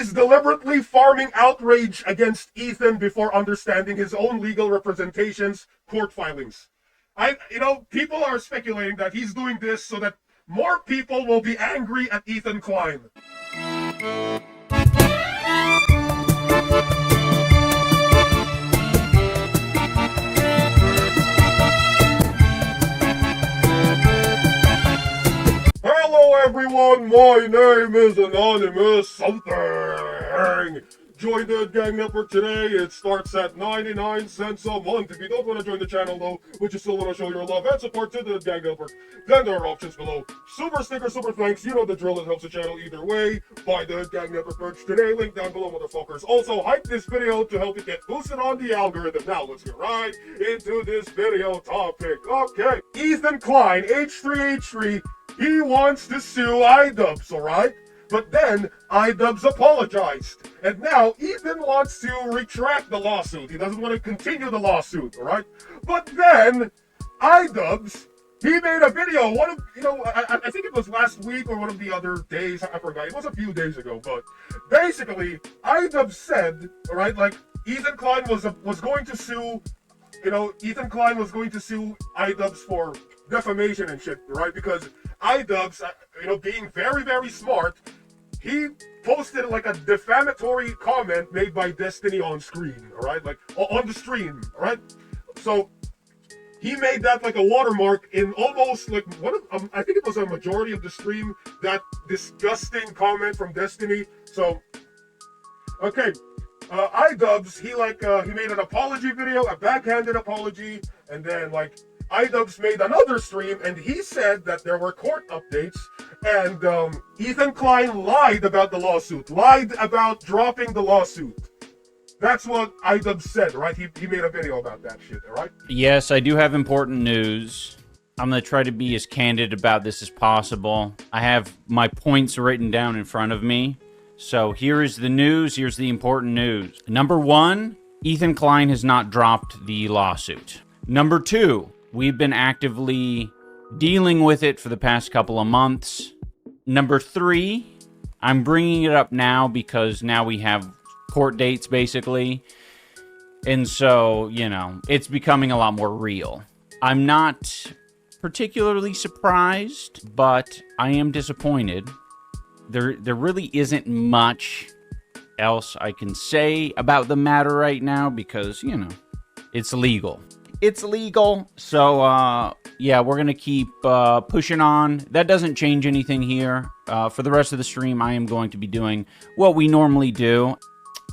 he's deliberately farming outrage against Ethan before understanding his own legal representations, court filings. People are speculating that he's doing this so that more people will be angry at Ethan Klein. Hello everyone, my name is Anonymous Something. Join the Gang Network today. It starts at 99 cents a month. If you don't want to join the channel though, but you still want to show your love and support to the Gang Network, then there are options below. Super sticker, super thanks, you know the drill. It helps the channel either way. Buy the Gang Network merch today, link down below, motherfuckers. Also, hype this video to help it get boosted on the algorithm. Now let's get right into this video topic. Okay, Ethan Klein, H3H3, he wants to sue IDubbbz, alright? But then IDubbbz apologized. And now Ethan wants to retract the lawsuit. He doesn't want to continue the lawsuit, alright? But then IDubbbz, he made a video. I think it was last week or one of the other days. I forgot. It was a few days ago. But basically, IDubbbz said, alright, like Ethan Klein was going to sue, Ethan Klein was going to sue IDubbbz for defamation and shit, right? Because IDubbbz, being very, very smart, he posted like a defamatory comment made by Destiny on screen, alright? Like, on the stream, alright? So, he made that like a watermark in almost like I think it was a majority of the stream, that disgusting comment from Destiny. So, okay, IDubbbz, he made an apology video, a backhanded apology, and then like, IDubbbz made another stream, and he said that there were court updates, and Ethan Klein lied about the lawsuit, lied about dropping the lawsuit. That's what IDubbbz said, right? He made a video about that shit, right? Yes, I do have important news. I'm going to try to be as candid about this as possible. I have my points written down in front of me. So here is the news. Here's the important news. Number one, Ethan Klein has not dropped the lawsuit. Number two, we've been actively dealing with it for the past couple of months. Number three, I'm bringing it up now because now we have court dates, basically. And so, it's becoming a lot more real. I'm not particularly surprised, but I am disappointed. There really isn't much else I can say about the matter right now because, it's legal. It's legal, so yeah, we're gonna keep pushing on. That doesn't change anything here. For the rest of the stream, I am going to be doing what we normally do.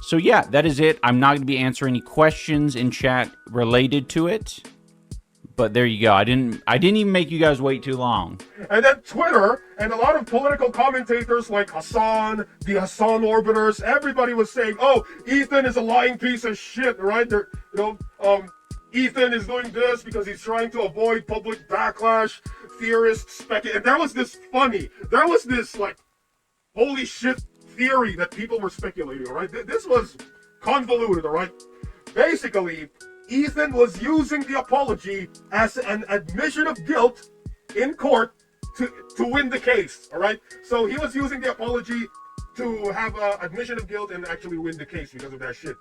So yeah, that is it. I'm not gonna be answering any questions in chat related to it. But there you go. I didn't even make you guys wait too long. And then Twitter and a lot of political commentators like Hassan, the Hassan Orbiters, everybody was saying, "Oh, Ethan is a lying piece of shit," right? Ethan is doing this because he's trying to avoid public backlash, theorists speculate. And there was this like, holy shit theory that people were speculating, all right? This was convoluted, all right? Basically, Ethan was using the apology as an admission of guilt in court to win the case, all right? So he was using the apology to have an admission of guilt and actually win the case because of that shit.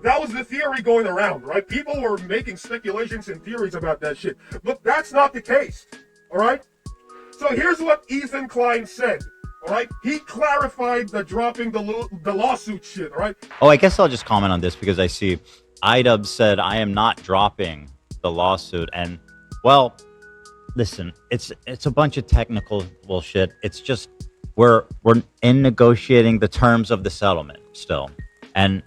That was the theory going around, right? People were making speculations and theories about that shit. But that's not the case, all right? So here's what Ethan Klein said, all right? He clarified the dropping the lawsuit shit, all right? Oh, I guess I'll just comment on this because I see IDubbbz said, I am not dropping the lawsuit. And, well, listen, it's a bunch of technical bullshit. It's just we're in negotiating the terms of the settlement still. And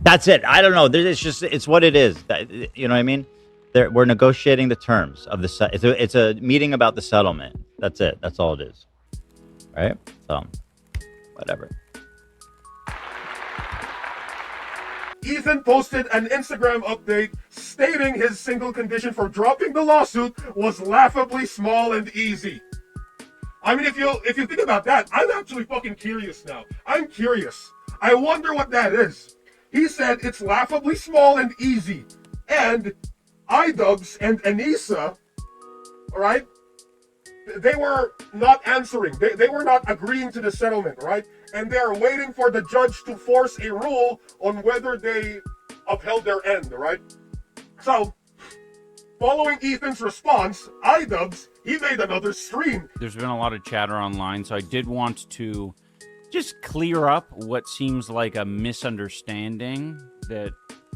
that's it. I don't know. It's what it is. You know what I mean? We're negotiating the terms of the it's a meeting about the settlement. That's it. That's all it is. Right? So, whatever. Ethan posted an Instagram update stating his single condition for dropping the lawsuit was laughably small and easy. I mean, if you think about that, I'm actually fucking curious now. I'm curious. I wonder what that is. He said it's laughably small and easy. And IDubbbz and Anissa, all right, they were not answering. They were not agreeing to the settlement, right? And they're waiting for the judge to force a rule on whether they upheld their end, right? So, following Ethan's response, IDubbbz, he made another stream. There's been a lot of chatter online, so I did want to just clear up what seems like a misunderstanding that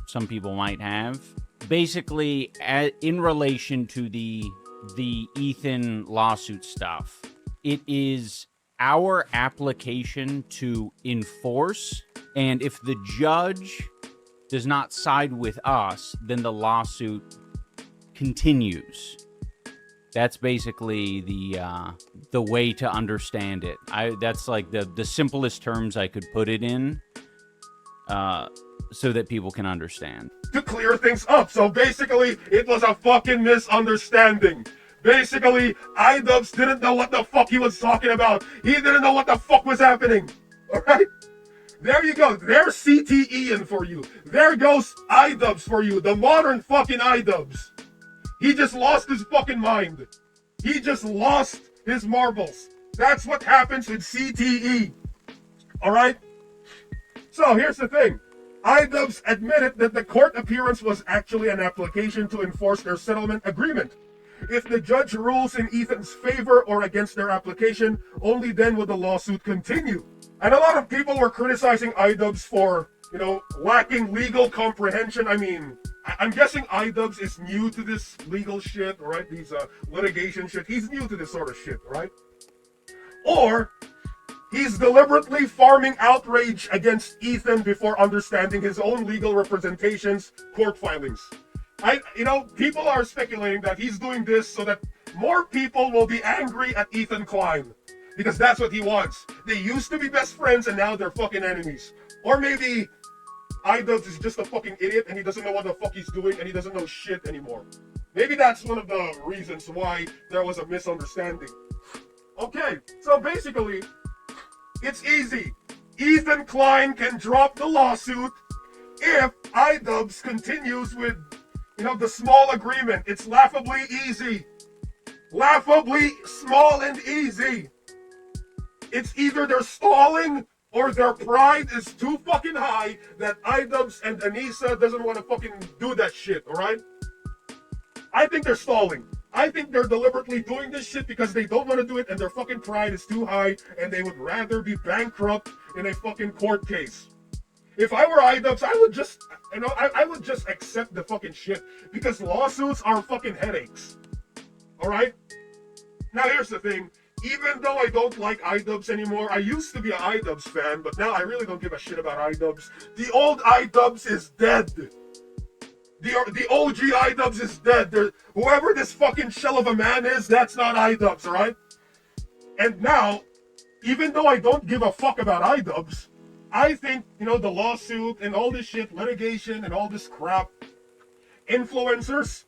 some people might have. Basically, in relation to the Ethan lawsuit stuff, it is our application to enforce, and if the judge does not side with us, then the lawsuit continues. That's basically the way to understand it. That's like the simplest terms I could put it in, so that people can understand. To clear things up. So basically, it was a fucking misunderstanding. Basically, IDubbbz didn't know what the fuck he was talking about. He didn't know what the fuck was happening. Alright? There you go. There's CTE for you. There goes IDubbbz for you. The modern fucking IDubbbz. He just lost his fucking mind. He just lost his marbles. That's what happens with CTE. Alright? So here's the thing. IDubbbz admitted that the court appearance was actually an application to enforce their settlement agreement. If the judge rules in Ethan's favor or against their application, only then will the lawsuit continue. And a lot of people were criticizing IDubbbz for, lacking legal comprehension. I mean, I'm guessing IDubbbz is new to this legal shit, right? These litigation shit. He's new to this sort of shit, right? Or he's deliberately farming outrage against Ethan before understanding his own legal representation's court filings. People are speculating that he's doing this so that more people will be angry at Ethan Klein. Because that's what he wants. They used to be best friends and now they're fucking enemies. Or maybe IDubbbz is just a fucking idiot and he doesn't know what the fuck he's doing and he doesn't know shit anymore. Maybe that's one of the reasons why there was a misunderstanding. Okay, so basically, it's easy. Ethan Klein can drop the lawsuit if IDubbbz continues with, the small agreement. It's laughably easy. Laughably small and easy. It's either they're stalling or their pride is too fucking high that IDubbbz and Anissa doesn't want to fucking do that shit, alright? I think they're stalling. I think they're deliberately doing this shit because they don't want to do it and their fucking pride is too high and they would rather be bankrupt in a fucking court case. If I were IDubbbz, I would just, I would just accept the fucking shit because lawsuits are fucking headaches. Alright? Now here's the thing. Even though I don't like IDubbbz anymore, I used to be an IDubbbz fan, but now I really don't give a shit about IDubbbz. The old IDubbbz is dead. The OG IDubbbz is dead. Whoever this fucking shell of a man is, that's not IDubbbz, alright? And now, even though I don't give a fuck about IDubbbz, I think, the lawsuit and all this shit, litigation and all this crap, influencers,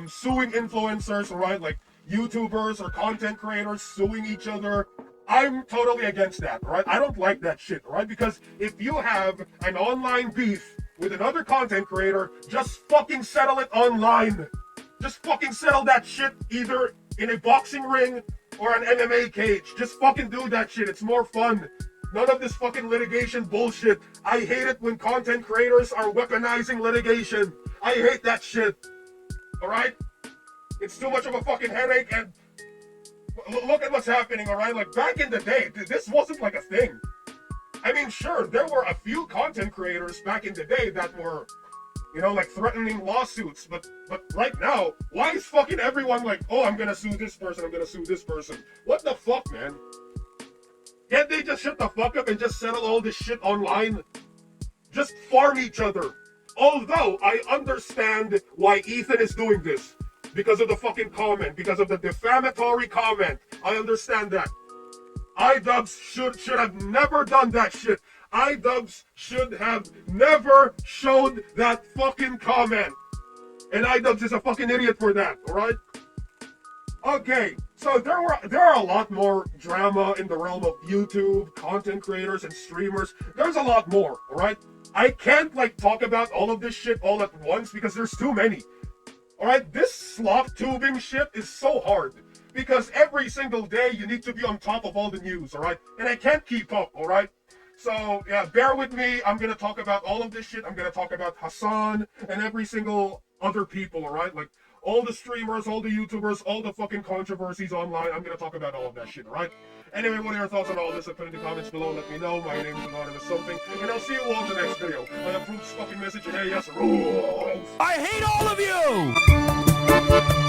suing influencers, alright? Like, YouTubers or content creators suing each other. I'm totally against that, right? I don't like that shit, right? Because if you have an online beef with another content creator, just fucking settle it online. Just fucking settle that shit either in a boxing ring or an MMA cage. Just fucking do that shit. It's more fun. None of this fucking litigation bullshit. I hate it when content creators are weaponizing litigation. I hate that shit. Alright? It's too much of a fucking headache, and look at what's happening, alright? Like, back in the day, this wasn't like a thing. I mean, sure, there were a few content creators back in the day that were, like threatening lawsuits, but right now, why is fucking everyone like, oh, I'm gonna sue this person, I'm gonna sue this person? What the fuck, man? Can't they just shut the fuck up and just settle all this shit online? Just farm each other. Although, I understand why Ethan is doing this. Because of the fucking comment, because of the defamatory comment. I understand that. IDubbbz should have never done that shit. IDubbbz should have never showed that fucking comment. And IDubbbz is a fucking idiot for that, alright? Okay, so there are a lot more drama in the realm of YouTube, content creators, and streamers. There's a lot more, alright? I can't, talk about all of this shit all at once because there's too many. Alright, this slop tubing shit is so hard. because every single day you need to be on top of all the news, all right? And I can't keep up, all right? So, yeah, bear with me. I'm going to talk about all of this shit. I'm going to talk about Hassan and every single other people, all right? Like, all the streamers, all the YouTubers, all the fucking controversies online. I'm going to talk about all of that shit, all right? Anyway, what are your thoughts on all this? Put in the comments below. Let me know. My name is Anonymous Something. And I'll see you all in the next video. My approved fucking message. Hey, yes, rules. I hate all of you!